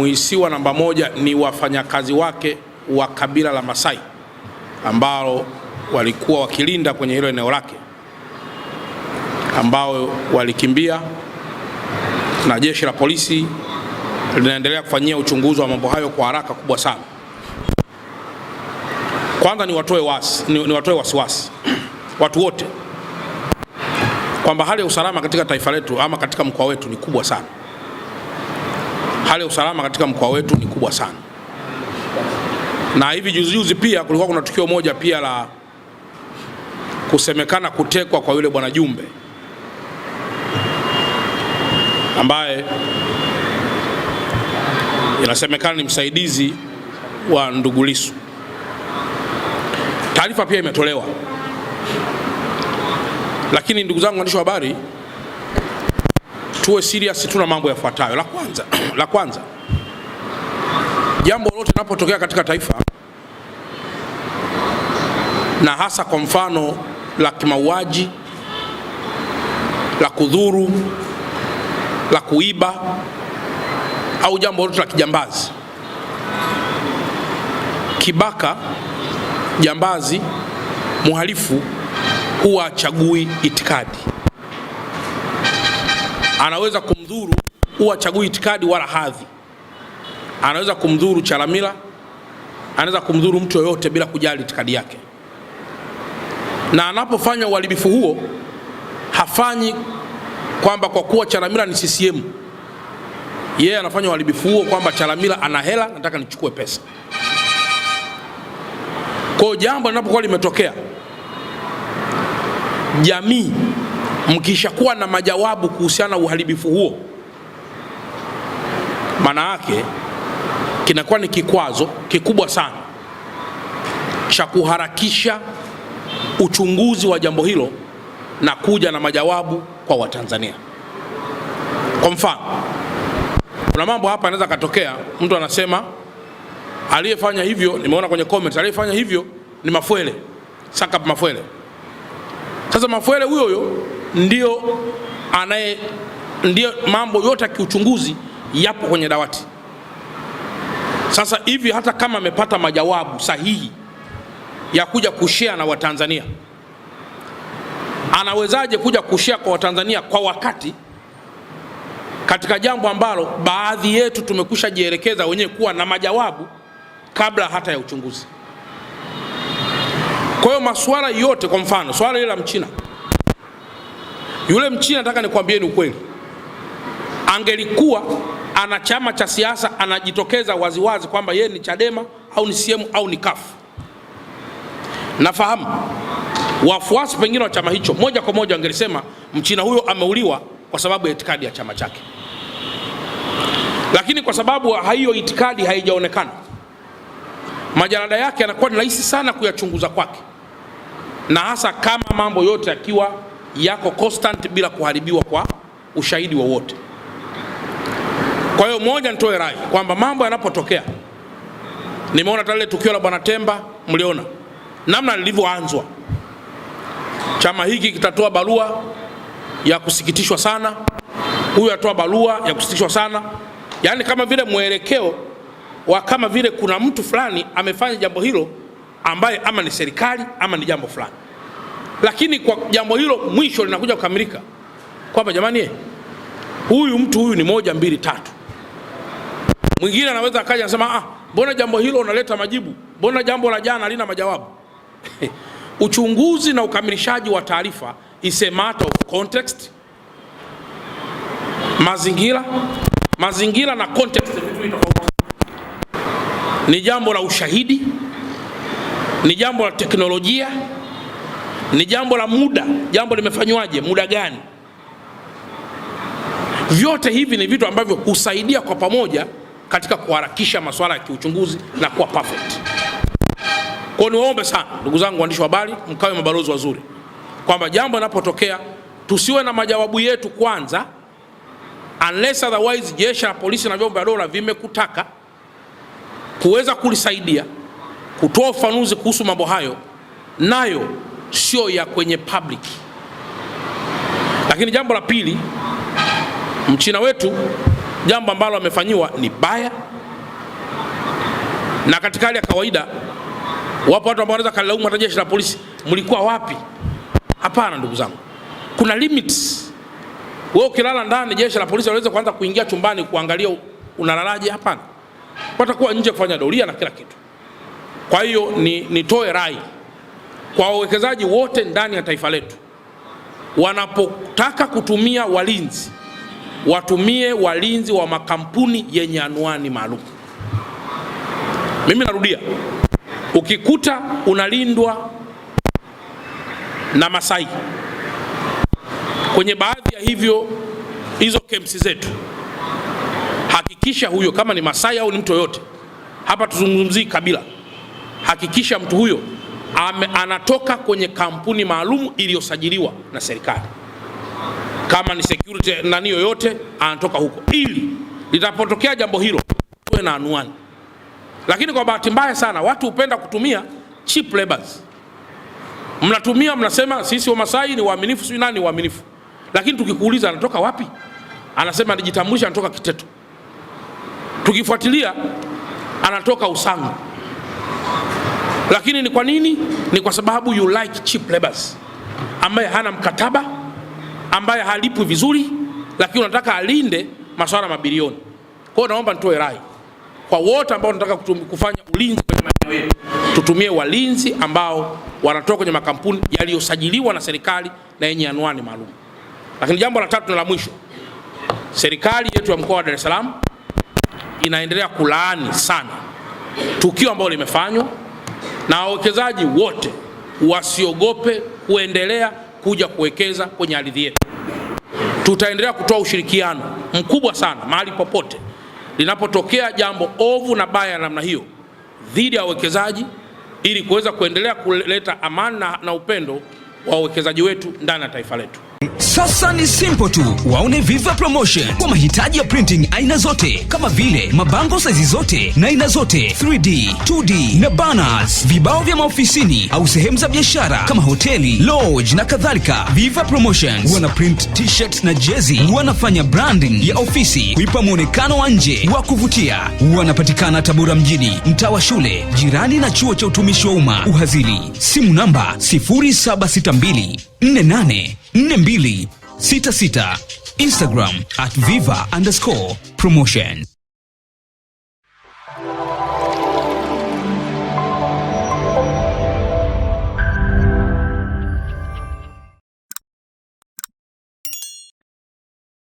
muhisiwa namba moja ni wafanyakazi wake wa kabila la Masai ambao walikuwa wakilinda kwenye hilo eneo lake, ambao walikimbia na jeshi la polisi linaendelea kufanyia uchunguzi wa mambo hayo kwa haraka kubwa sana. Kwanza ni watoe wasiwasi watu wote kwamba hali ya usalama katika taifa letu ama katika mkoa wetu ni kubwa sana. Hali ya usalama katika mkoa wetu ni kubwa sana. Na hivi juzi pia kulikuwa kuna tukio moja pia la kusemekana kutekwa kwa yule bwana Jumbe ambaye inasemekana ni msaidizi wa ndugu Lissu. Taarifa pia imetolewa. Lakini ndugu zangu waandishi wa habari, tuwe serious, tuna mambo yafuatayo. La kwanza, jambo lolote linapotokea katika taifa, na hasa kwa mfano la kimauaji, la kudhuru, la kuiba au jambo lolote la kijambazi, kibaka, jambazi, muhalifu huwa hachagui itikadi. Anaweza kumdhuru, huwa hachagui itikadi wala hadhi. Anaweza kumdhuru Chalamila, anaweza kumdhuru mtu yoyote bila kujali itikadi yake. Na anapofanya uharibifu huo, hafanyi kwamba kwa kuwa Chalamila ni CCM. Yeye anafanya uharibifu huo kwamba Chalamila ana hela, nataka nichukue pesa. Kwa jambo linapokuwa limetokea, jamii mkishakuwa na majawabu kuhusiana na uharibifu huo, maana yake kinakuwa ni kikwazo kikubwa sana cha kuharakisha uchunguzi wa jambo hilo na kuja na majawabu kwa Watanzania. Kwa mfano, kuna mambo hapa yanaweza katokea, mtu anasema aliyefanya hivyo, nimeona kwenye comments, aliyefanya hivyo ni Mafwele, Sakap Mafwele. Sasa Mafwele huyo ndio mambo yote ya kiuchunguzi yapo kwenye dawati. Sasa hivi hata kama amepata majawabu sahihi ya kuja kushare na Watanzania, anawezaje kuja kushare kwa Watanzania kwa wakati katika jambo ambalo baadhi yetu tumekwisha jielekeza wenyewe kuwa na majawabu kabla hata ya uchunguzi? Kwa hiyo masuala yote, kwa mfano swala ile la Mchina, yule Mchina nataka nikwambieni ukweli, angelikuwa ana chama cha siasa anajitokeza waziwazi kwamba yeye ni Chadema au ni CCM au ni CUF, nafahamu wafuasi pengine wa chama hicho moja kwa moja angelisema Mchina huyo ameuliwa kwa sababu ya itikadi ya chama chake. Lakini kwa sababu hiyo itikadi haijaonekana, majalada yake yanakuwa ni rahisi sana kuyachunguza kwake, na hasa kama mambo yote yakiwa yako constant bila kuharibiwa kwa ushahidi wowote. Kwa hiyo moja, nitoe rai kwamba mambo yanapotokea, nimeona tale tukio la bwana Temba, mliona namna lilivyoanzwa. Chama hiki kitatoa barua ya kusikitishwa sana, huyu atoa barua ya kusikitishwa sana, yaani kama vile mwelekeo wa kama vile kuna mtu fulani amefanya jambo hilo ambaye ama ni serikali ama ni jambo fulani. Lakini kwa jambo hilo mwisho linakuja kukamilika kwamba jamani, huyu mtu huyu ni 1 2 3. Mwingine anaweza akaja anasema mbona jambo hilo unaleta majibu, mbona jambo la jana halina majawabu? Uchunguzi na ukamilishaji wa taarifa is a matter of context. Mazingira na context ni vitu tofauti. Ni jambo la ushahidi, ni jambo la teknolojia, ni jambo la muda, jambo limefanywaje, muda gani. Vyote hivi ni vitu ambavyo husaidia kwa pamoja katika kuharakisha masuala ya kiuchunguzi na kuwa perfect. Kwa niwaombe sana ndugu zangu waandishi wa habari, mkawe mabalozi wazuri kwamba jambo linapotokea tusiwe na majawabu yetu kwanza, unless otherwise jeshi la polisi na vyombo vya dola vimekutaka kuweza kulisaidia kutoa ufafanuzi kuhusu mambo hayo, nayo sio ya kwenye public. Lakini jambo la pili, Mchina wetu jambo ambalo amefanyiwa ni baya, Na katika hali ya kawaida wapo watu ambao wanaweza kalaumu hata jeshi la polisi, mlikuwa wapi? Hapana ndugu zangu, kuna limits. Wewe ukilala ndani, jeshi la polisi wanaweza kuanza kuingia chumbani kuangalia unalalaje? Hapana, watakuwa nje kufanya doria na kila kitu. Kwa hiyo nitoe rai kwa wawekezaji wote ndani ya taifa letu, wanapotaka kutumia walinzi, watumie walinzi wa makampuni yenye anwani maalum. Mimi narudia, ukikuta unalindwa na Masai kwenye baadhi ya hizo camps zetu, hakikisha huyo, kama ni Masai au ni mtu yoyote, hapa tuzungumzii kabila, hakikisha mtu huyo anatoka kwenye kampuni maalum iliyosajiliwa na serikali. Kama ni security nani yoyote, anatoka huko, ili litapotokea jambo hilo tuwe na anwani. Lakini kwa bahati mbaya sana watu hupenda kutumia cheap labors. Mnatumia, mnasema sisi wa Masai ni waaminifu, sio nani waaminifu. Lakini tukikuuliza anatoka wapi, anasema anajitambulisha anatoka Kiteto. Tukifuatilia anatoka Usangu. Lakini ni kwa nini? Ni kwa sababu you like cheap labors, ambaye hana mkataba, ambaye halipwi vizuri, lakini unataka alinde masuala mabilioni. Kwa hiyo naomba nitoe rai kwa wote ambao wanataka kufanya ulinzi kwenye maeneo yetu, tutumie walinzi ambao wanatoka kwenye makampuni yaliyosajiliwa na serikali na yenye anwani maalum. Lakini jambo la tatu na la mwisho, serikali yetu ya mkoa wa Dar es Salaam inaendelea kulaani sana tukio ambalo limefanywa, na wawekezaji wote wasiogope kuendelea kuja kuwekeza kwenye ardhi yetu. Tutaendelea kutoa ushirikiano mkubwa sana mahali popote linapotokea jambo ovu na baya namna hiyo dhidi ya wawekezaji, ili kuweza kuendelea kuleta amani na upendo wa wawekezaji wetu ndani ya taifa letu. Sasa ni simple tu, waone Viva Promotion kwa mahitaji ya printing aina zote, kama vile mabango size zote na aina zote, 3D, 2D na banners, vibao vya maofisini au sehemu za biashara kama hoteli, lodge na kadhalika. Viva Promotions wana print t-shirt na jezi, wanafanya branding ya ofisi kuipa muonekano wa nje wa kuvutia. Wanapatikana Tabora mjini, mtaa wa shule, jirani na chuo cha utumishi wa umma Uhazili. Simu namba 0762 484266. Instagram @viva_promotion.